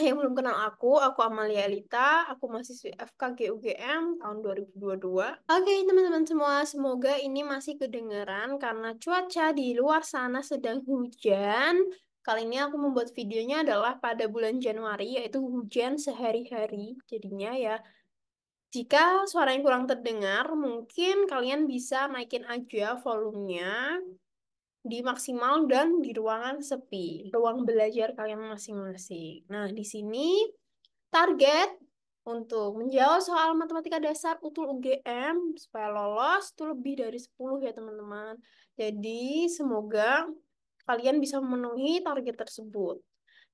yang belum kenal aku Amalia Elita, aku mahasiswi FKG UGM tahun 2022. Oke, teman-teman semua, semoga ini masih kedengaran karena cuaca di luar sana sedang hujan. Kali ini aku membuat videonya adalah pada bulan Januari, yaitu hujan sehari-hari. Jadinya ya, jika suara yang kurang terdengar, mungkin kalian bisa naikin aja volumenya di maksimal dan di ruangan sepi, ruang belajar kalian masing-masing. Nah, di sini target untuk menjawab soal matematika dasar utul UGM supaya lolos itu lebih dari 10 ya teman-teman. Jadi semoga kalian bisa memenuhi target tersebut.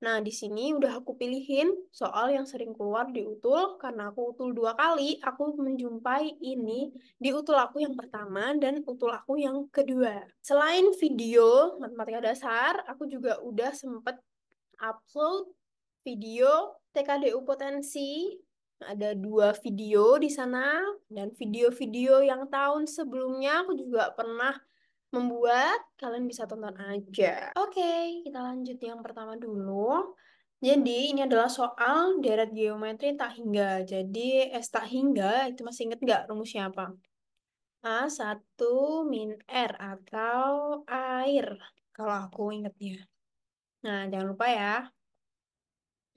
Nah, di sini udah aku pilihin soal yang sering keluar di utul karena aku utul 2 kali. Aku menjumpai ini di utul aku yang pertama dan utul aku yang kedua. Selain video matematika dasar, aku juga udah sempet upload video TKDU potensi. Ada 2 video di sana dan video-video yang tahun sebelumnya aku juga pernah membuat. Kalian bisa tonton aja. Oke, kita lanjut yang pertama dulu. Jadi ini adalah soal deret geometri tak hingga. Jadi S tak hingga itu masih inget nggak rumusnya apa? A1 min R atau air. Kalau aku ingetnya. Nah, jangan lupa ya.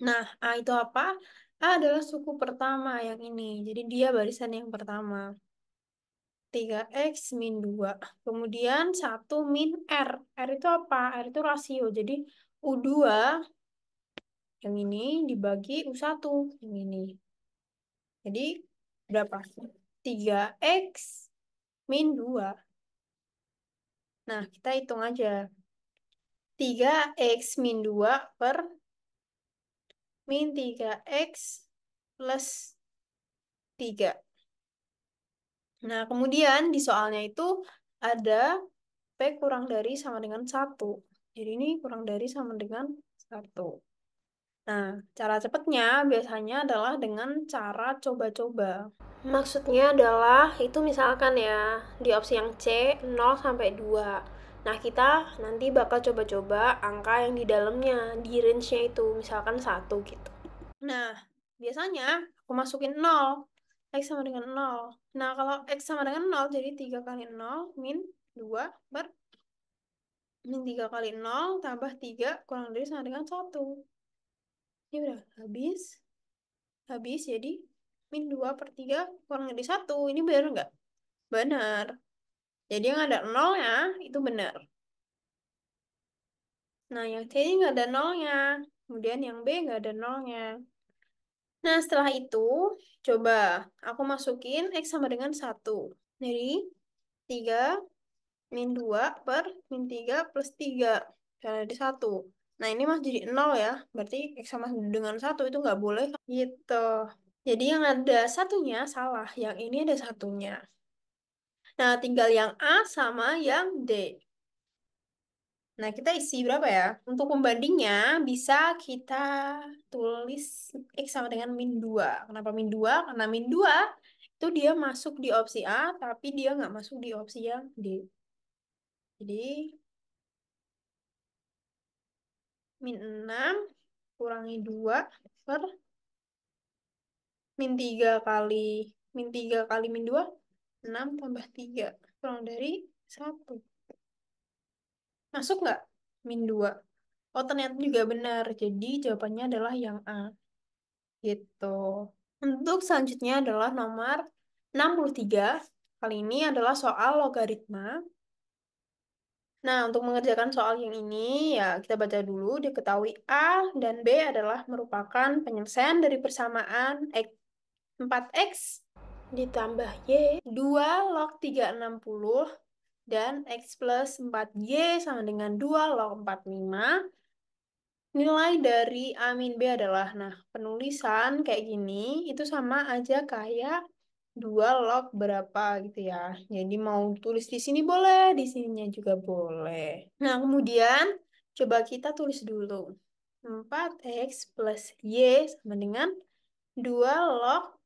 Nah, A itu apa? A adalah suku pertama yang ini. Jadi dia barisan yang pertama. 3x min 2. Kemudian 1 min R. R itu apa? R itu rasio. Jadi U2 yang ini dibagi U1 yang ini. Jadi berapa? 3x min 2. Nah, kita hitung aja. 3x min 2 per min 3x plus 3. Nah, kemudian di soalnya itu ada P kurang dari sama dengan 1. Jadi ini kurang dari sama dengan 1. Nah, cara cepatnya biasanya adalah dengan cara coba-coba. Maksudnya adalah itu misalkan ya di opsi yang C 0 sampai 2. Nah, kita nanti bakal coba-coba angka yang di dalamnya, di range-nya itu, misalkan 1 gitu. Nah, biasanya aku masukin 0. X sama dengan 0. Nah, kalau X sama dengan 0, jadi 3 kali 0 min 2 per min 3 kali 0 tambah 3 kurang dari sama dengan 1. Ini udah habis. Habis, jadi min 2 per 3 kurang dari 1. Ini benar nggak? Benar. Jadi yang ada 0 ya, itu benar. Nah, yang C ini nggak ada nolnya. Kemudian yang B nggak ada nolnya. Nah, setelah itu, coba aku masukin X sama dengan 1. Jadi, 3 min 2 per min 3 plus 3. Karena ada 1. Nah, ini masih jadi 0 ya. Berarti X sama dengan 1 itu nggak boleh. Gitu. Jadi yang ada satunya salah. Yang ini ada satunya. Nah, tinggal yang A sama yang D. Nah, kita isi berapa ya? Untuk pembandingnya bisa kita tulis X sama dengan min 2. Kenapa min 2? Karena min 2 itu dia masuk di opsi A, tapi dia nggak masuk di opsi yang D. Jadi, min 6 kurangi 2 per min 3 kali min 3 kali min 2, 6 tambah 3. Kurang dari 1. Masuk nggak? Min 2. Oh, ternyata juga benar. Jadi, jawabannya adalah yang A. Gitu. Untuk selanjutnya adalah nomor 63. Kali ini adalah soal logaritma. Nah, untuk mengerjakan soal yang ini, ya kita baca dulu. Diketahui A dan B adalah merupakan penyelesaian dari persamaan X 4X ditambah Y 2 log 360 dan X plus 4Y sama dengan 2 log 45. Nilai dari A min B adalah, nah, penulisan kayak gini, itu sama aja kayak 2 log berapa gitu ya. Jadi mau tulis di sini boleh, di sininya juga boleh. Nah, kemudian coba kita tulis dulu. 4x plus Y sama dengan 2 log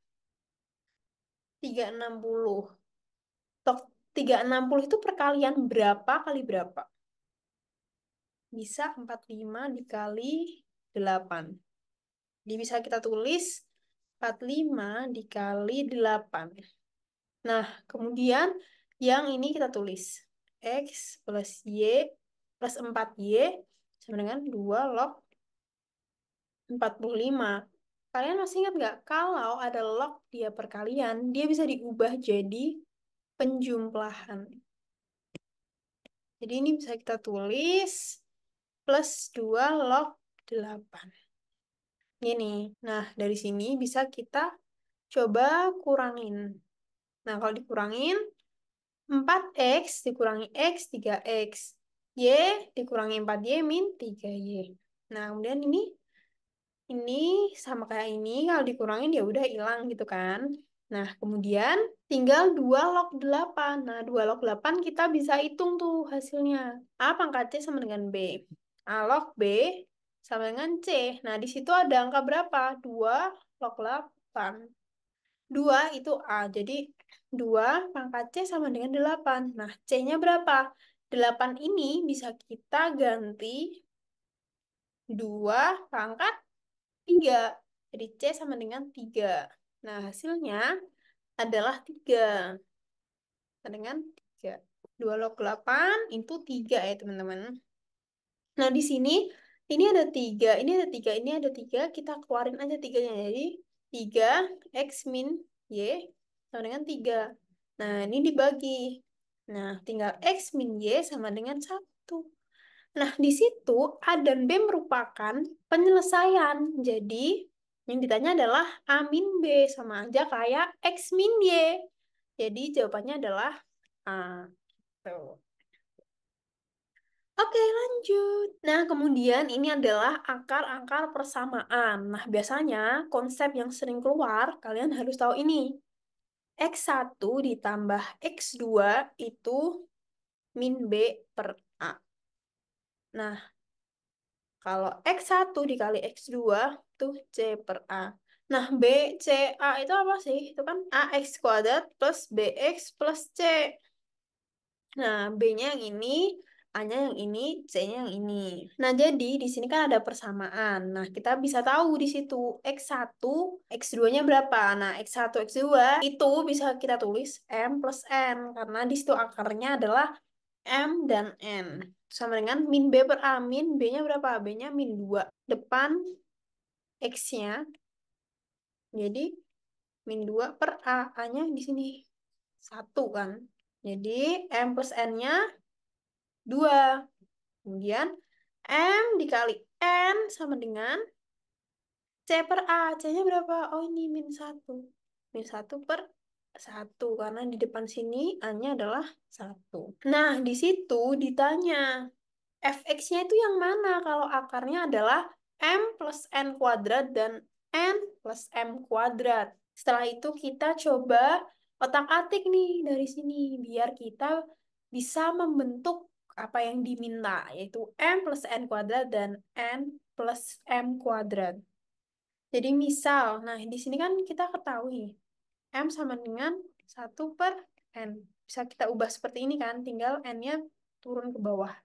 360. Log 360 itu perkalian berapa kali berapa? Bisa 45 dikali 8. bisa kita tulis 45 dikali 8. Nah, kemudian yang ini kita tulis. X plus Y plus 4Y sama dengan 2 log 45. Kalian masih ingat nggak? Kalau ada log dia perkalian, dia bisa diubah jadi penjumlahan. Jadi ini bisa kita tulis plus 2 log 8. Ini. Nah, dari sini bisa kita coba kurangin. Nah, kalau dikurangin, 4X dikurangi X, 3X. Y dikurangi 4Y min 3Y. Nah, kemudian ini sama kayak ini, kalau dikurangin ya udah hilang gitu kan. Nah, kemudian tinggal 2 log 8. Nah, 2 log 8 kita bisa hitung tuh hasilnya. A pangkat C sama dengan B. A log B sama dengan C. Nah, di situ ada angka berapa? 2 log 8. 2 itu A. Jadi 2 pangkat C sama dengan 8. Nah, C-nya berapa? 8 ini bisa kita ganti 2 pangkat 3. Jadi C sama dengan 3. Nah, hasilnya adalah 3. Sama dengan 3. 2 log 8 itu 3 ya, teman-teman. Nah, di sini ini ada 3, ini ada 3, ini ada 3. Kita keluarin aja 3-nya. Jadi 3 X min Y sama dengan 3. Nah, ini dibagi. Nah, tinggal X min Y sama dengan 1. Nah, di situ A dan B merupakan penyelesaian. Jadi, yang ditanya adalah A min B sama aja kayak X min Y. Jadi, jawabannya adalah A. Tuh. Oke, lanjut. Nah, kemudian ini adalah akar-akar persamaan. Nah, biasanya konsep yang sering keluar, kalian harus tahu ini. X1 ditambah X2 itu min B per A. Nah, kalau X1 dikali X2 itu C per A. Nah, B, C, A itu apa sih? Itu kan AX kuadrat plus BX plus C. Nah, B-nya yang ini, A-nya yang ini, C-nya yang ini. Nah, jadi di sini kan ada persamaan. Nah, kita bisa tahu di situ X1, X2-nya berapa. Nah, X1, X2 itu bisa kita tulis M plus N. Karena di situ akarnya adalah M dan N. Sama dengan min B per A. Min B-nya berapa? B-nya min 2. Depan X-nya, jadi min 2 per A. A-nya di sini 1 kan. Jadi M plus N-nya 2. Kemudian M dikali N sama dengan C per A. C-nya berapa? Oh, ini min 1. Min 1 per 1. Karena di depan sini A-nya adalah 1. Nah, di situ ditanya, fx-nya itu yang mana kalau akarnya adalah M plus N kuadrat dan N plus M kuadrat. Setelah itu kita coba otak-atik nih dari sini biar kita bisa membentuk apa yang diminta, yaitu M plus N kuadrat dan N plus M kuadrat. Jadi misal, nah di sini kan kita ketahui M sama dengan 1 per N. Bisa kita ubah seperti ini kan, tinggal N-nya turun ke bawah.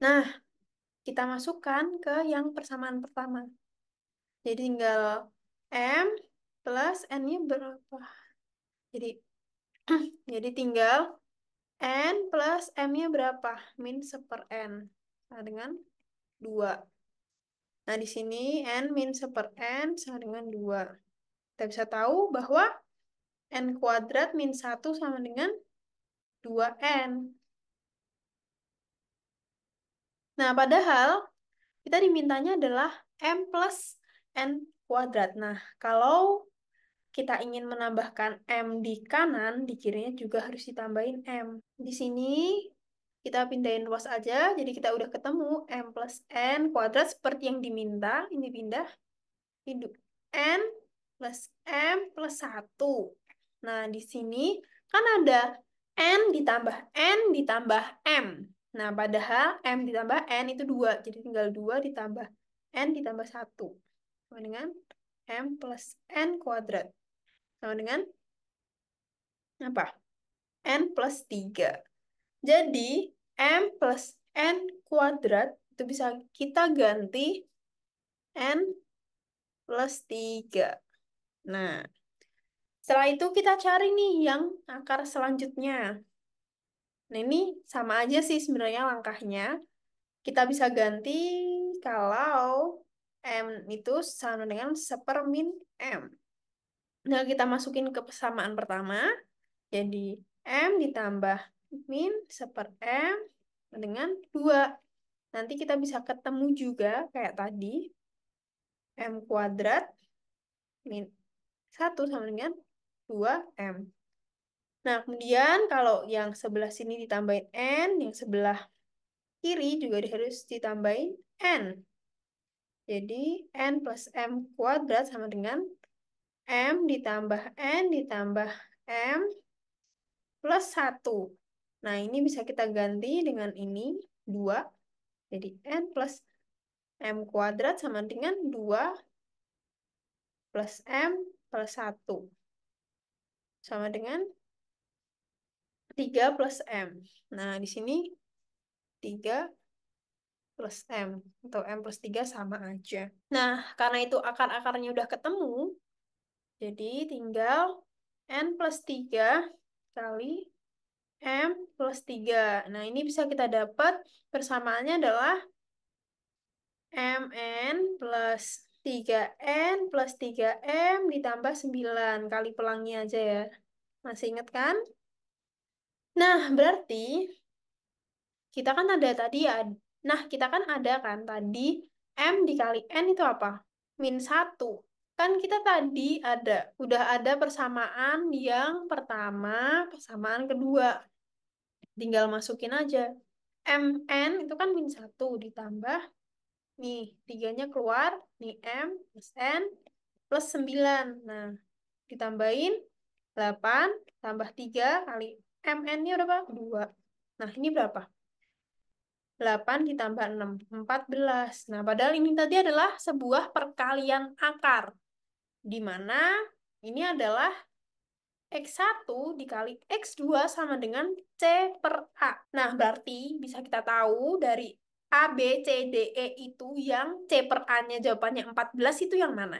Nah, kita masukkan ke yang persamaan pertama. Jadi tinggal M plus N-nya berapa? Jadi jadi tinggal N plus M-nya berapa? Min 1/N. Sama dengan 2. Nah, di sini N min 1/N sama dengan 2. Kita bisa tahu bahwa N kuadrat min 1 sama dengan 2N. Nah, padahal kita dimintanya adalah M plus N kuadrat. Nah, kalau kita ingin menambahkan M di kanan, di kirinya juga harus ditambahin M. Di sini kita pindahin luas aja, jadi kita udah ketemu M plus N kuadrat seperti yang diminta. Ini pindah, hidup N plus M plus 1. Nah, di sini kan ada N ditambah M. Nah, padahal M ditambah N itu 2, jadi tinggal 2 ditambah N ditambah 1. Sama dengan M plus N kuadrat. Sama dengan apa? N plus 3. Jadi, M plus N kuadrat itu bisa kita ganti N plus 3. Nah, setelah itu kita cari nih yang akar selanjutnya. Nah, ini sama aja sih sebenarnya langkahnya. Kita bisa ganti kalau M itu sama dengan sepermin M. Nah, kita masukin ke persamaan pertama. Jadi, M ditambah min seper M dengan 2. Nanti kita bisa ketemu juga kayak tadi. M kuadrat min 1 sama dengan 2M. Nah, kemudian kalau yang sebelah sini ditambahin N, yang sebelah kiri juga harus ditambahin N. Jadi, N plus M kuadrat sama dengan M ditambah N ditambah M plus 1. Nah, ini bisa kita ganti dengan ini, 2. Jadi, N plus M kuadrat sama dengan 2 plus M plus 1. Sama dengan 3 plus M. Nah, di sini 3 plus M. Atau M plus 3 sama aja. Nah, karena itu akar-akarnya udah ketemu, jadi tinggal N plus 3 kali M plus 3. Nah, ini bisa kita dapat persamaannya adalah MN plus 3N plus 3M ditambah 9. Kali pelangnya aja ya. Masih ingat kan? Nah, berarti kita kan ada tadi ya. Nah, kita kan ada kan tadi M dikali N itu apa? Min 1. Kan kita tadi udah ada persamaan yang pertama, persamaan kedua. Tinggal masukin aja. MN itu kan min 1 ditambah, nih, 3-nya keluar, nih M plus N plus 9. Nah, ditambahin 8 tambah 3 kali MN-nya berapa? 2. Nah, ini berapa? 8 ditambah 6, 14. Nah, padahal ini tadi adalah sebuah perkalian akar, di mana ini adalah X1 dikali X2 sama dengan C per A. Nah, berarti bisa kita tahu dari A, B, C, D, E itu yang C per A-nya jawabannya 14 itu yang mana?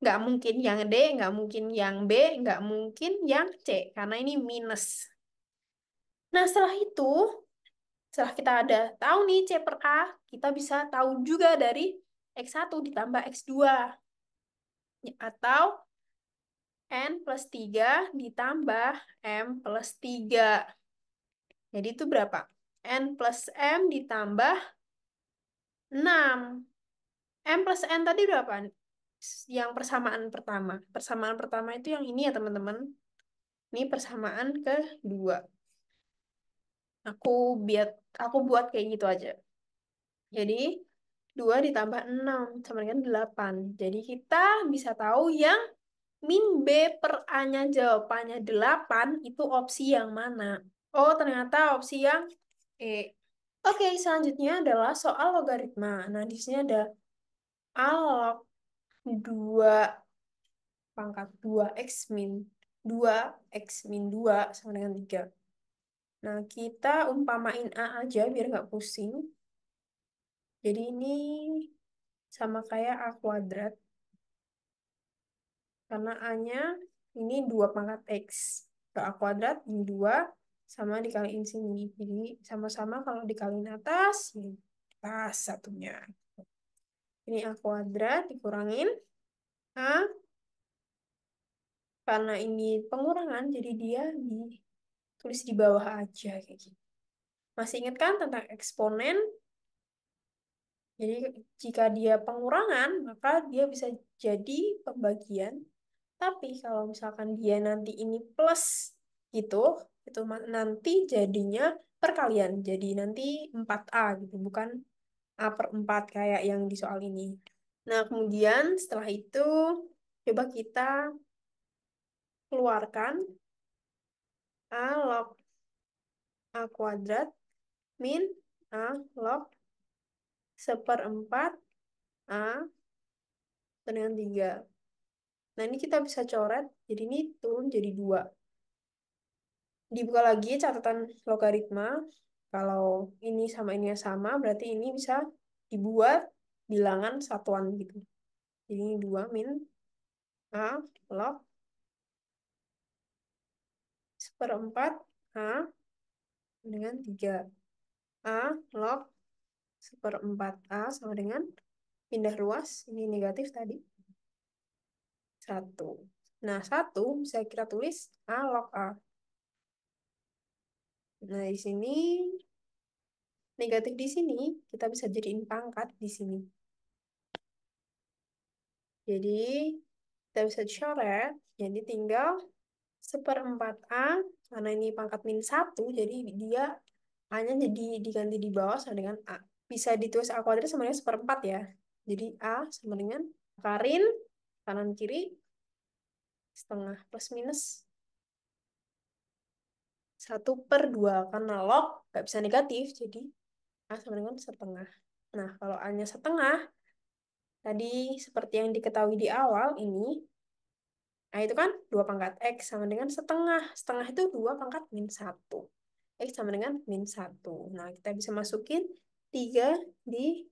Nggak mungkin yang D, nggak mungkin yang B, nggak mungkin yang C, karena ini minus. Nah, setelah kita ada tahu nih C per A, kita bisa tahu juga dari X1 ditambah X2. Atau N plus 3 ditambah M plus 3. Jadi itu berapa? N plus M ditambah 6. M plus N tadi berapa? Yang persamaan pertama. Persamaan pertama itu yang ini ya teman-teman. Ini persamaan kedua. Aku biar aku buat kayak gitu aja. Jadi 2 ditambah 6 sama dengan 8. Jadi kita bisa tahu yang min B per A-nya jawabannya 8 itu opsi yang mana? Oh, ternyata opsi yang E. Oke, selanjutnya adalah soal logaritma. Nah, di sini ada A log 2 pangkat 2 X min 2 sama dengan 3. Nah, kita umpamain A aja biar nggak pusing. Jadi ini sama kayak A kuadrat. Karena A-nya ini 2 pangkat X. Kalau A kuadrat ini 2 sama dikaliin sini. Jadi sama-sama kalau dikaliin atas, ini atas satunya. Ini A kuadrat dikurangin A. Karena ini pengurangan, jadi dia ditulis di bawah aja kayak gitu. Masih ingat kan tentang eksponen? Jadi jika dia pengurangan, maka dia bisa jadi pembagian. Tapi kalau misalkan dia nanti ini plus gitu, itu nanti jadinya perkalian. Jadi nanti 4A gitu, bukan A per 4 kayak yang di soal ini. Nah, kemudian setelah itu, coba kita keluarkan A log A kuadrat min A log seperempat A dengan 3. Nah, ini kita bisa coret, jadi ini turun jadi 2. Dibuka lagi catatan logaritma. Kalau ini sama ini sama, berarti ini bisa dibuat bilangan satuan gitu. Jadi ini 2 min A log seperempat A dengan 3. A log seperempat A sama dengan pindah ruas, ini negatif tadi, 1. Nah, 1 bisa kita tulis A log A. Nah, di sini negatif di sini, kita bisa jadiin pangkat di sini. Jadi, kita bisa coret, jadi tinggal seperempat A, karena ini pangkat min 1, jadi dia A-nya jadi diganti di bawah sama dengan A. Bisa ditulis A kuadrat sama dengan seperempat ya. Jadi A sama dengan akarin, kanan kiri, setengah plus minus 1/2. Karena log nggak bisa negatif, jadi A sama dengan setengah. Nah, kalau A-nya setengah, tadi seperti yang diketahui di awal ini, A itu kan 2 pangkat X sama dengan setengah. Setengah itu 2 pangkat min 1. X sama dengan min 1. Nah, kita bisa masukin 3 di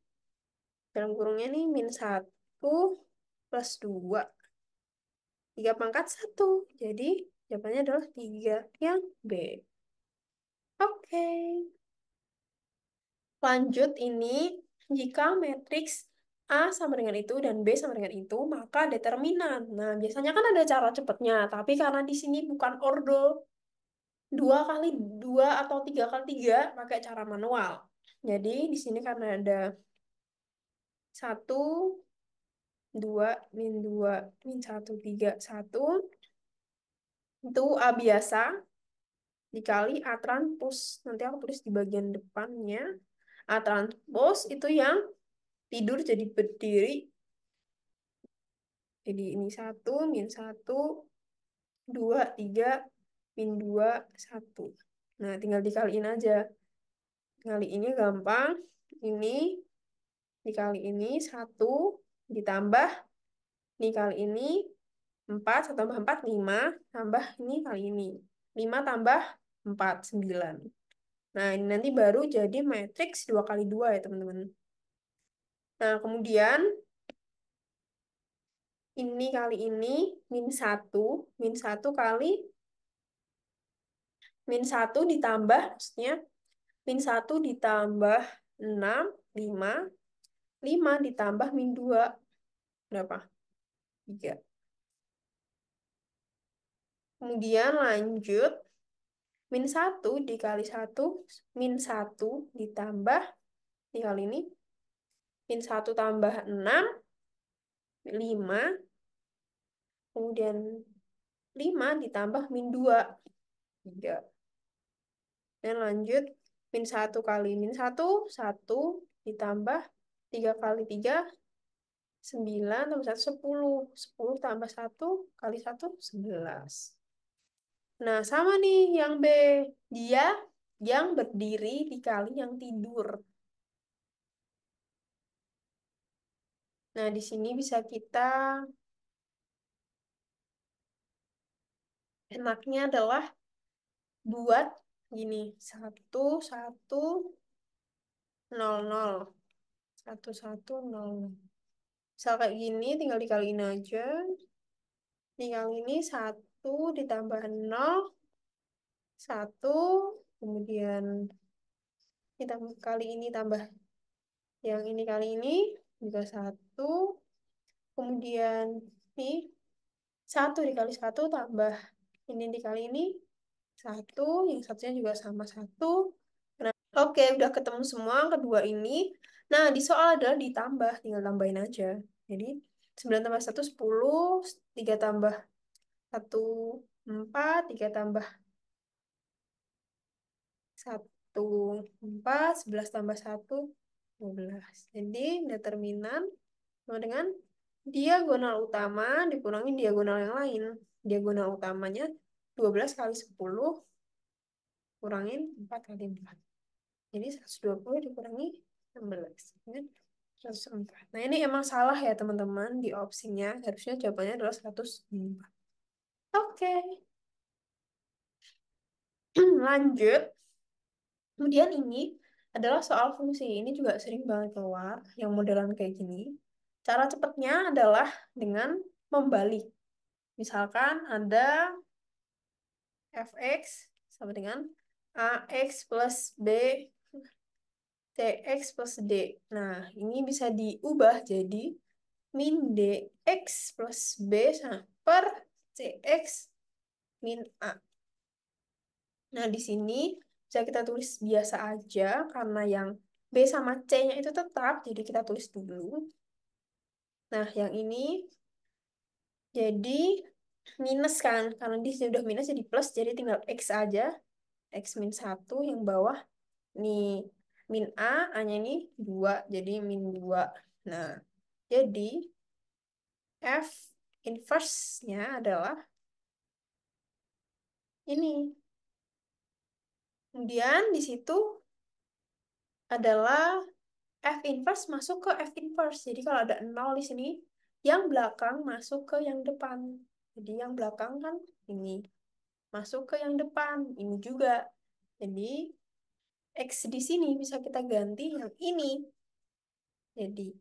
dalam kurungnya nih, min 1 plus 2. 3 pangkat 1. Jadi, jawabannya adalah 3 yang B. Oke. Lanjut ini, jika matriks A sama dengan itu dan B sama dengan itu, maka determinan. Nah, biasanya kan ada cara cepatnya, tapi karena di sini bukan ordo 2 kali 2 atau 3 kali 3, pakai cara manual. Jadi, di sini karena ada 1, 2, min 2, min 1, 3, 1, itu A biasa dikali A transpos. Nanti aku tulis di bagian depannya. A transpos itu yang tidur jadi berdiri. Jadi ini 1, min 1, 2, 3, min 2, 1. Nah, tinggal dikaliin aja. Ngaliinnya gampang. Ini dikali ini 1 ditambah ini kali ini 4, 1 tambah 4, 5, tambah ini kali ini. 5 tambah 4, 9. Nah, ini nanti baru jadi matriks 2 kali 2 ya, teman-teman. Nah, kemudian ini kali ini min 1 kali min 1 ditambah, maksudnya min 1 ditambah 6, 5, 5 ditambah min 2, berapa? 3. Kemudian lanjut, min 1 dikali 1, min 1 ditambah, dikali ini, min 1 tambah 6, 5, kemudian 5 ditambah min 2, 3. Dan lanjut, min 1 kali min 1, 1 ditambah 3 kali 3, 9 tambah 1, 10. 10 tambah 1 kali 1, 11. Nah, sama nih yang B. Dia yang berdiri dikali yang tidur. Nah, di sini bisa kita, enaknya adalah buat gini. 1, 1, 0, 0. 1, 1, 0, 0. Misal kayak gini, tinggal dikaliin aja. Dikali ini 1 ditambah 0, 1. Kemudian kita kali ini tambah yang ini kali ini juga 1. Kemudian ini 1 dikali 1 tambah ini dikali ini 1. Yang satunya juga sama 1. Oke, udah ketemu semua kedua ini. Nah, di soal adalah ditambah, tinggal tambahin aja. Jadi, 9 tambah 1, 10, 3 tambah 1, 4, 3 tambah 1, 4, 11 tambah 1, 12. Jadi, determinan sama dengan diagonal utama dikurangi diagonal yang lain. Diagonal utamanya 12 kali 10 kurangin 4 kali 4. Jadi 120 dikurangi 16. Ini 104. Nah, ini emang salah ya, teman-teman, di opsinya. Harusnya jawabannya adalah 104. Oke. Lanjut. Kemudian ini adalah soal fungsi. Ini juga sering banget keluar, yang modelan kayak gini. Cara cepatnya adalah dengan membalik. Misalkan ada fx sama dengan ax plus b tx plus d. Nah, ini bisa diubah jadi min dx plus b per cx min a. Nah, di sini bisa kita tulis biasa aja karena yang B sama C-nya itu tetap, jadi kita tulis dulu. Nah, yang ini jadi minus kan, karena di sini udah minus jadi plus, jadi tinggal X aja. X min 1 yang bawah, nih min A, A-nya ini 2, jadi min 2. Nah, jadi F inverse-nya adalah ini. Kemudian di situ adalah F inverse masuk ke F inverse. Jadi kalau ada 0 di sini, yang belakang masuk ke yang depan. Jadi yang belakang kan ini masuk ke yang depan, ini juga. Jadi X di sini bisa kita ganti yang ini. Jadi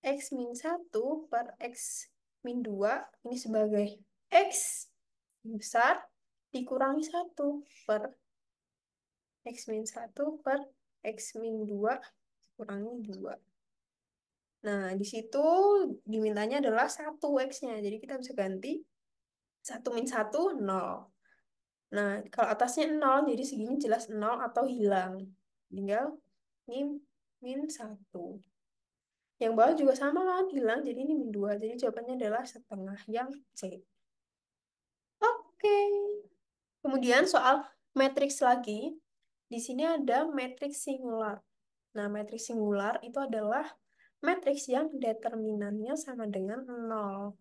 X min 1 per X min 2 ini sebagai X besar dikurangi 1 per X min 1 per X min 2 kurangi 2. Nah, di situ dimintanya adalah 1 X-nya. Jadi kita bisa ganti 1 min 1, 0. Nah, kalau atasnya 0, jadi segini jelas 0 atau hilang. Tinggal min, min 1. Yang bawah juga sama kan, hilang. Jadi ini min 2. Jadi jawabannya adalah setengah yang C. Oke. Kemudian soal matriks lagi. Di sini ada matriks singular. Nah, matriks singular itu adalah matriks yang determinannya sama dengan 0.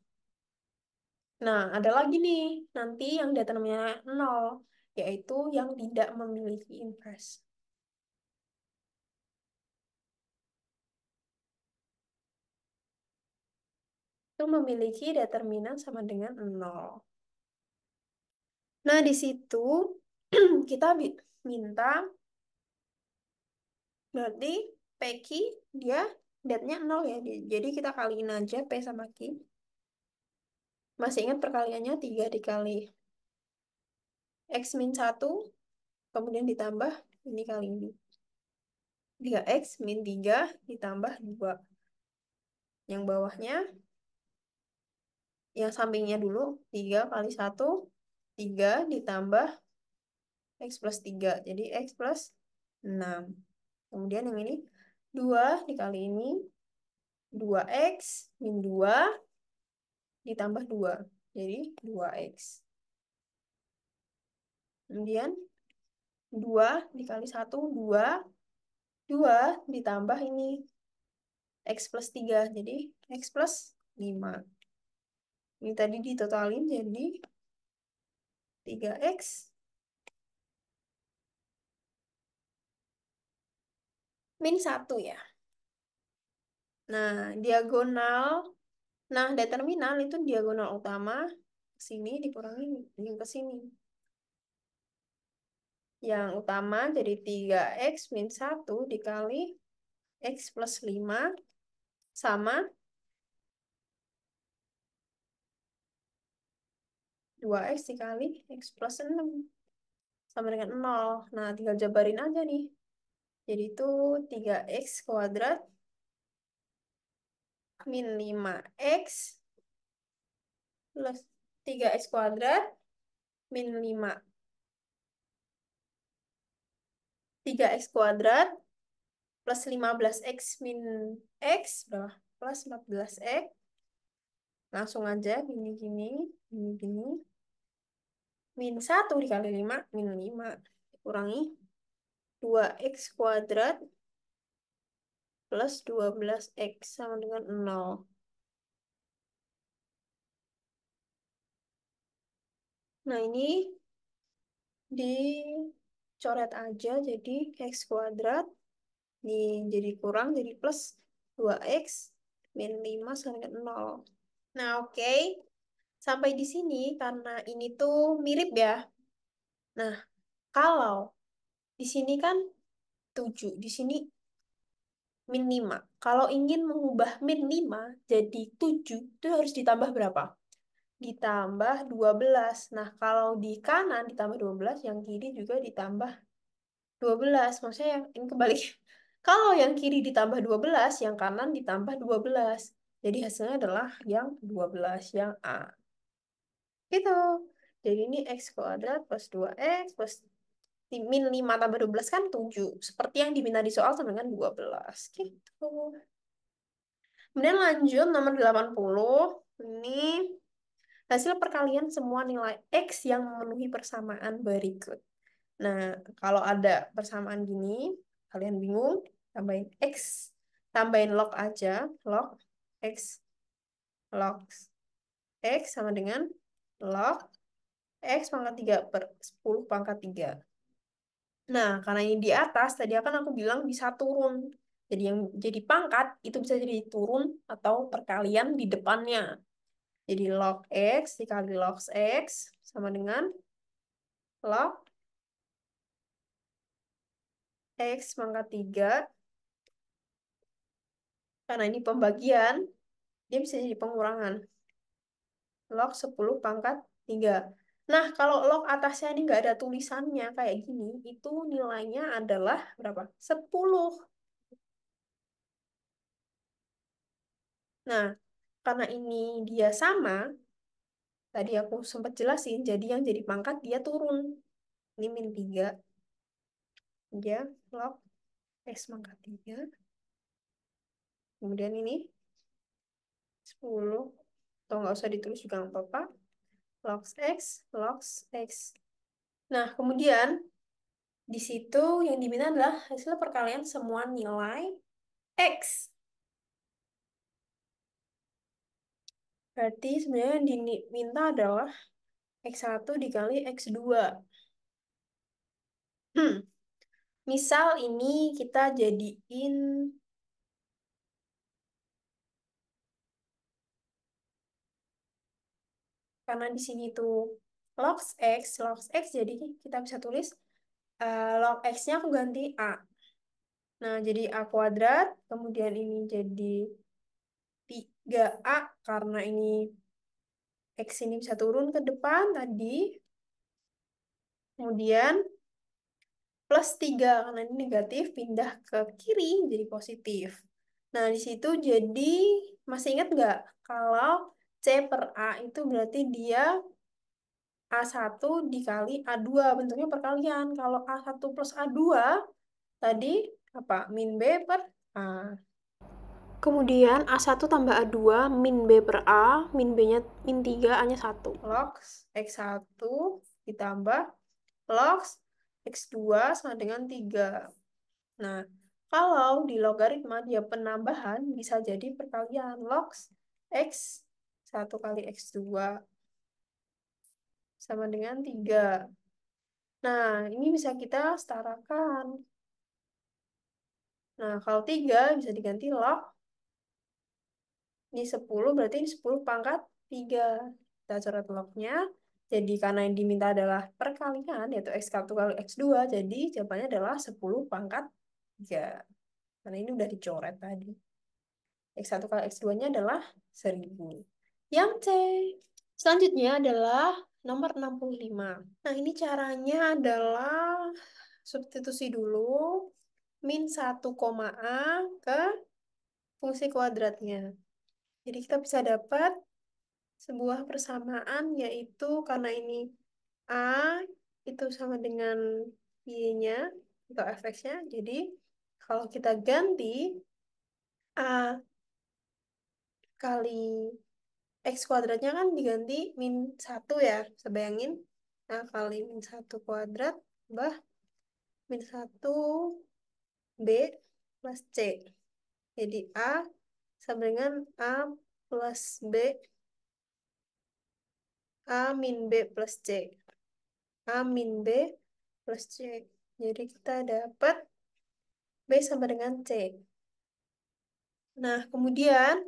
Nah, ada lagi nih, nanti yang determinannya 0, yaitu yang tidak memiliki inverse. Itu memiliki determinan sama dengan 0. Nah, di situ kita minta, berarti PQ dia det-nya 0 ya. Jadi kita kaliin aja P sama Q. Masih ingat perkaliannya 3 dikali X min 1, kemudian ditambah ini kali ini. 3X min 3 ditambah 2. Yang bawahnya, yang sampingnya dulu, 3 kali 1, 3 ditambah X plus 3. Jadi X plus 6. Kemudian yang ini, 2 dikali ini, 2X min 2 ditambah 2. Jadi 2X. Kemudian 2 dikali 1, 2. 2 ditambah ini, X plus 3. Jadi X plus 5. Ini tadi ditotalin jadi 3X min 1 ya. Nah, diagonal. Nah, determinal itu diagonal utama ke sini dikurangi yang ke sini. Yang utama jadi 3X min 1 dikali X plus 5 sama 2X dikali X plus 6 sama dengan 0. Nah, tinggal jabarin aja nih. Jadi itu 3X kuadrat min 5X plus 3X kuadrat min 5. 3X kuadrat plus 15X min X berapa? Plus 14X. Langsung aja gini-gini, gini-gini. Min 1 dikali 5, min 5. Kurangi 2X kuadrat plus 12X sama dengan 0. Nah, ini dicoret aja jadi X kuadrat. Jadi kurang, jadi plus 2X min 5 sama dengan 0. Nah, oke. Sampai di sini karena ini tuh mirip ya. Nah, kalau di sini kan 7. Di sini min 5. Kalau ingin mengubah min 5 jadi 7, itu harus ditambah berapa? Ditambah 12. Nah, kalau di kanan ditambah 12, yang kiri juga ditambah 12. Maksudnya yang ini kebalik. Kalau yang kiri ditambah 12, yang kanan ditambah 12. Jadi hasilnya adalah yang 12, yang A. Gitu. Jadi ini X kuadrat plus 2X plus min 5 tambah 12 kan 7. Seperti yang diminta di soal sama dengan 12. Gitu. Kemudian lanjut nomor 80. Ini hasil perkalian semua nilai X yang memenuhi persamaan berikut. Nah, kalau ada persamaan gini, kalian bingung, tambahin X. Tambahin log aja. Log X. Log X sama dengan log X pangkat 3 per 10 pangkat 3. Nah, karena ini di atas, tadi akan aku bilang bisa turun. Jadi yang jadi pangkat, itu bisa jadi turun atau perkalian di depannya. Jadi log X dikali log X sama dengan log X pangkat 3. Karena ini pembagian, dia bisa jadi pengurangan. Log 10 pangkat 3. Nah, kalau log atasnya ini nggak ada tulisannya kayak gini, itu nilainya adalah berapa? 10. Nah, karena ini dia sama, tadi aku sempat jelasin, jadi yang jadi pangkat dia turun. Ini min 3, dia log X pangkat 3. Kemudian ini 10, atau nggak usah ditulis juga nggak apa-apa. Log X, log X. Nah, kemudian di situ yang diminta adalah hasil perkalian semua nilai X. Berarti sebenarnya yang diminta adalah X1 dikali X2. Hmm. Misal ini kita jadiin, karena di sini tuh log X, jadi kita bisa tulis log X-nya aku ganti A. Nah, jadi A kuadrat, kemudian ini jadi 3A, karena ini X ini bisa turun ke depan tadi. Kemudian plus 3 karena ini negatif, pindah ke kiri jadi positif. Nah, di situ jadi, masih ingat nggak? Kalau C per A itu berarti dia A1 dikali A2, bentuknya perkalian. Kalau A1 plus A2, tadi apa? Min B per A. Kemudian A1 tambah A2, min B per A, min B-nya min 3, A-nya 1. Log X1 ditambah log X2 sama dengan 3. Nah, kalau di logaritma dia penambahan bisa jadi perkalian log X1 kali X2 sama dengan 3. Nah, ini bisa kita setarakan. Nah, kalau 3 bisa diganti log. Ini 10 berarti ini 10 pangkat 3. Kita coret lognya. Jadi karena yang diminta adalah perkalian, yaitu X1 kali X2, jadi jawabannya adalah 10 pangkat 3. Karena ini udah dicoret tadi. X1 kali X2-nya adalah 1000. Yang C. Selanjutnya adalah nomor 65. Nah, ini caranya adalah substitusi dulu min 1, A ke fungsi kuadratnya. Jadi kita bisa dapat sebuah persamaan, yaitu karena ini A itu sama dengan Y-nya atau fx-nya. Jadi kalau kita ganti A kali X kuadratnya kan diganti min 1 ya, bisa bayangin. A kali min 1 kuadrat tambah min 1 B plus C. Jadi A sama dengan A plus B, A min B plus C. A min B plus C. Jadi kita dapat B sama dengan C. Nah, kemudian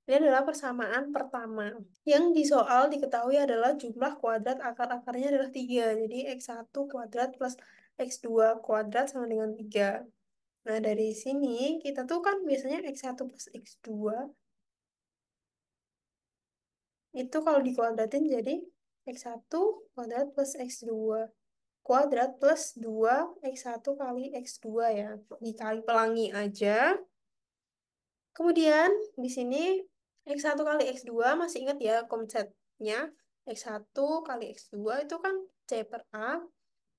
ini adalah persamaan pertama. Yang di soal diketahui adalah jumlah kuadrat akar-akarnya adalah 3. Jadi X1 kuadrat plus X2 kuadrat sama dengan 3. Nah, dari sini kita tuh kan biasanya X1 plus X2 itu kalau dikuadratin jadi X1 kuadrat plus X2 kuadrat plus 2 X1 kali X2 ya. Dikali pelangi aja. Kemudian di sini X1 kali X2 masih ingat ya konsepnya. X1 kali X2 itu kan C per A.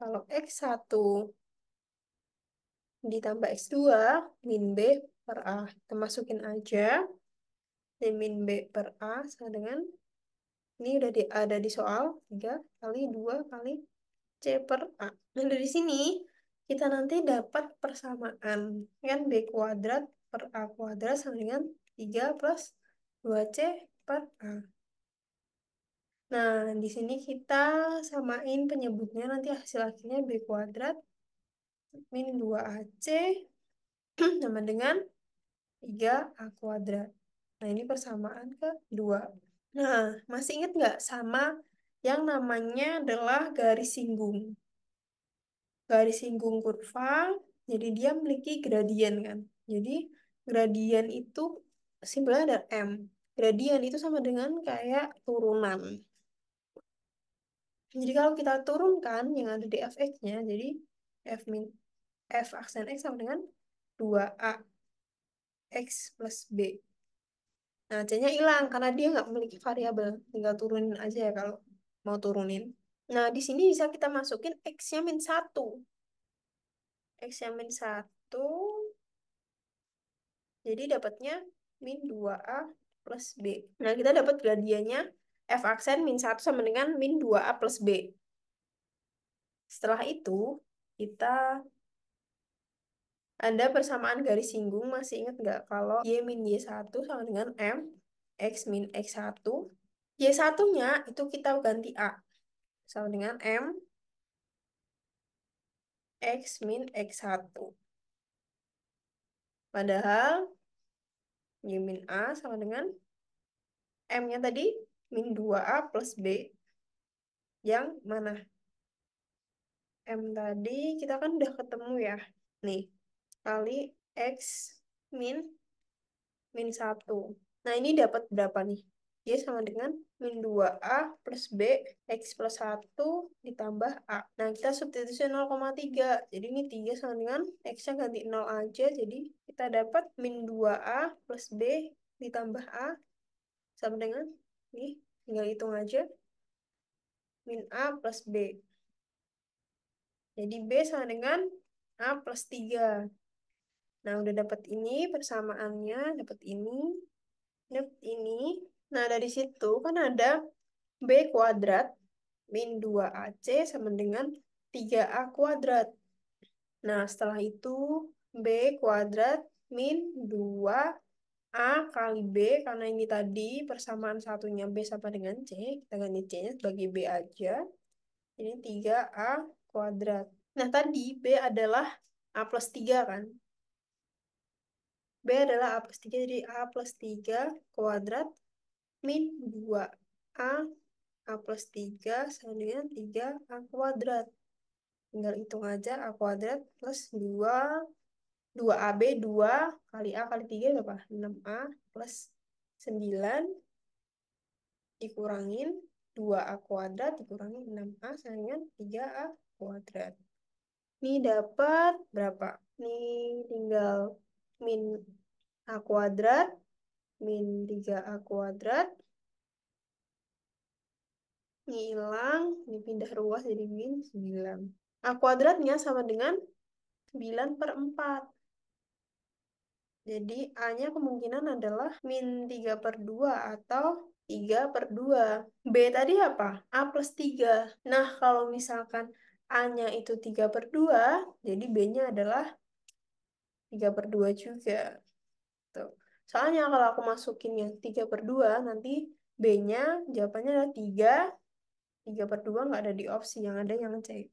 Kalau X1 ditambah X2 min B per A. Kita masukin aja. Dan min B per A sama dengan, ini udah ada di soal, 3 kali 2 kali C per A. Nah, dari sini kita nanti dapat persamaan. Kan B kuadrat per A kuadrat sama dengan 3 plus 2C per A. Nah, di sini kita samain penyebutnya, nanti hasil akhirnya B kuadrat min 2AC sama dengan 3A kuadrat. Nah, ini persamaan kedua. Nah, masih ingat nggak sama yang namanya adalah garis singgung? Garis singgung kurva, jadi dia memiliki gradien kan. Jadi gradien itu simbolnya ada M. Gradien itu sama dengan kayak turunan. Jadi kalau kita turunkan yang ada di fx-nya, jadi f min f aksen x sama dengan 2a x plus b. Nah, c-nya hilang karena dia nggak memiliki variabel. Tinggal turunin aja ya kalau mau turunin. Nah, di sini bisa kita masukin x-nya min 1. X-nya min 1, jadi dapatnya min 2a plus b. Nah, kita dapat gradiennya f aksen min 1 sama dengan min 2a plus b. Setelah itu, kita ada persamaan garis singgung, masih ingat nggak kalau Y min Y1 sama dengan M, X min X1. Y1-nya itu kita ganti A, sama dengan M, X min X1. Padahal Y min A sama dengan M-nya tadi min 2A plus B. Yang mana? M tadi kita kan udah ketemu ya. Nih, kali X min min 1. Nah, ini dapat berapa nih? Y sama dengan min 2A plus B, X plus 1 ditambah A. Nah, kita substitusi 0,3. Jadi ini 3 sama dengan X-nya ganti 0 aja. Jadi kita dapat min 2A plus B ditambah A sama dengan, nih, tinggal hitung aja, min A plus B. Jadi B sama dengan A plus 3. Nah, udah dapat ini persamaannya, dapat ini, dapat ini. Nah, dari situ kan ada B kuadrat min 2AC sama dengan 3A kuadrat. Nah, setelah itu B kuadrat min 2A kali B, karena ini tadi persamaan satunya B sama dengan C, kita ganti C-nya sebagai B aja. Ini 3A kuadrat. Nah, tadi B adalah A plus 3 kan? B adalah A plus 3, jadi A plus 3 kuadrat min 2A A plus 3 sama dengan 3A kuadrat. Tinggal hitung aja A kuadrat plus 2AB 2 kali A kali 3 berapa? 6A plus 9 dikurangin 2A kuadrat dikurangin 6A sama dengan 3A kuadrat. Ini dapat berapa? Ini tinggal min A kuadrat min 3A kuadrat. Ini hilang, ini pindah ruas jadi min 9. A kuadratnya sama dengan 9 per 4. Jadi A-nya kemungkinan adalah min 3 per 2 atau 3 per 2. B tadi apa? A plus 3. Nah, kalau misalkan A-nya itu 3 per 2, jadi B-nya adalah 3 per 2 juga. Tuh. Soalnya kalau aku masukin yang 3 per 2, nanti B-nya jawabannya adalah 3. 3 per 2 nggak ada di opsi, yang ada yang C.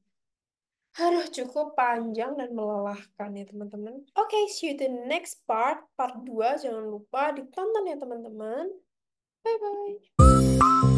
Aduh, cukup panjang dan melelahkan ya teman-teman. Oke, see you the next part 2. Jangan lupa ditonton ya teman-teman. Bye-bye.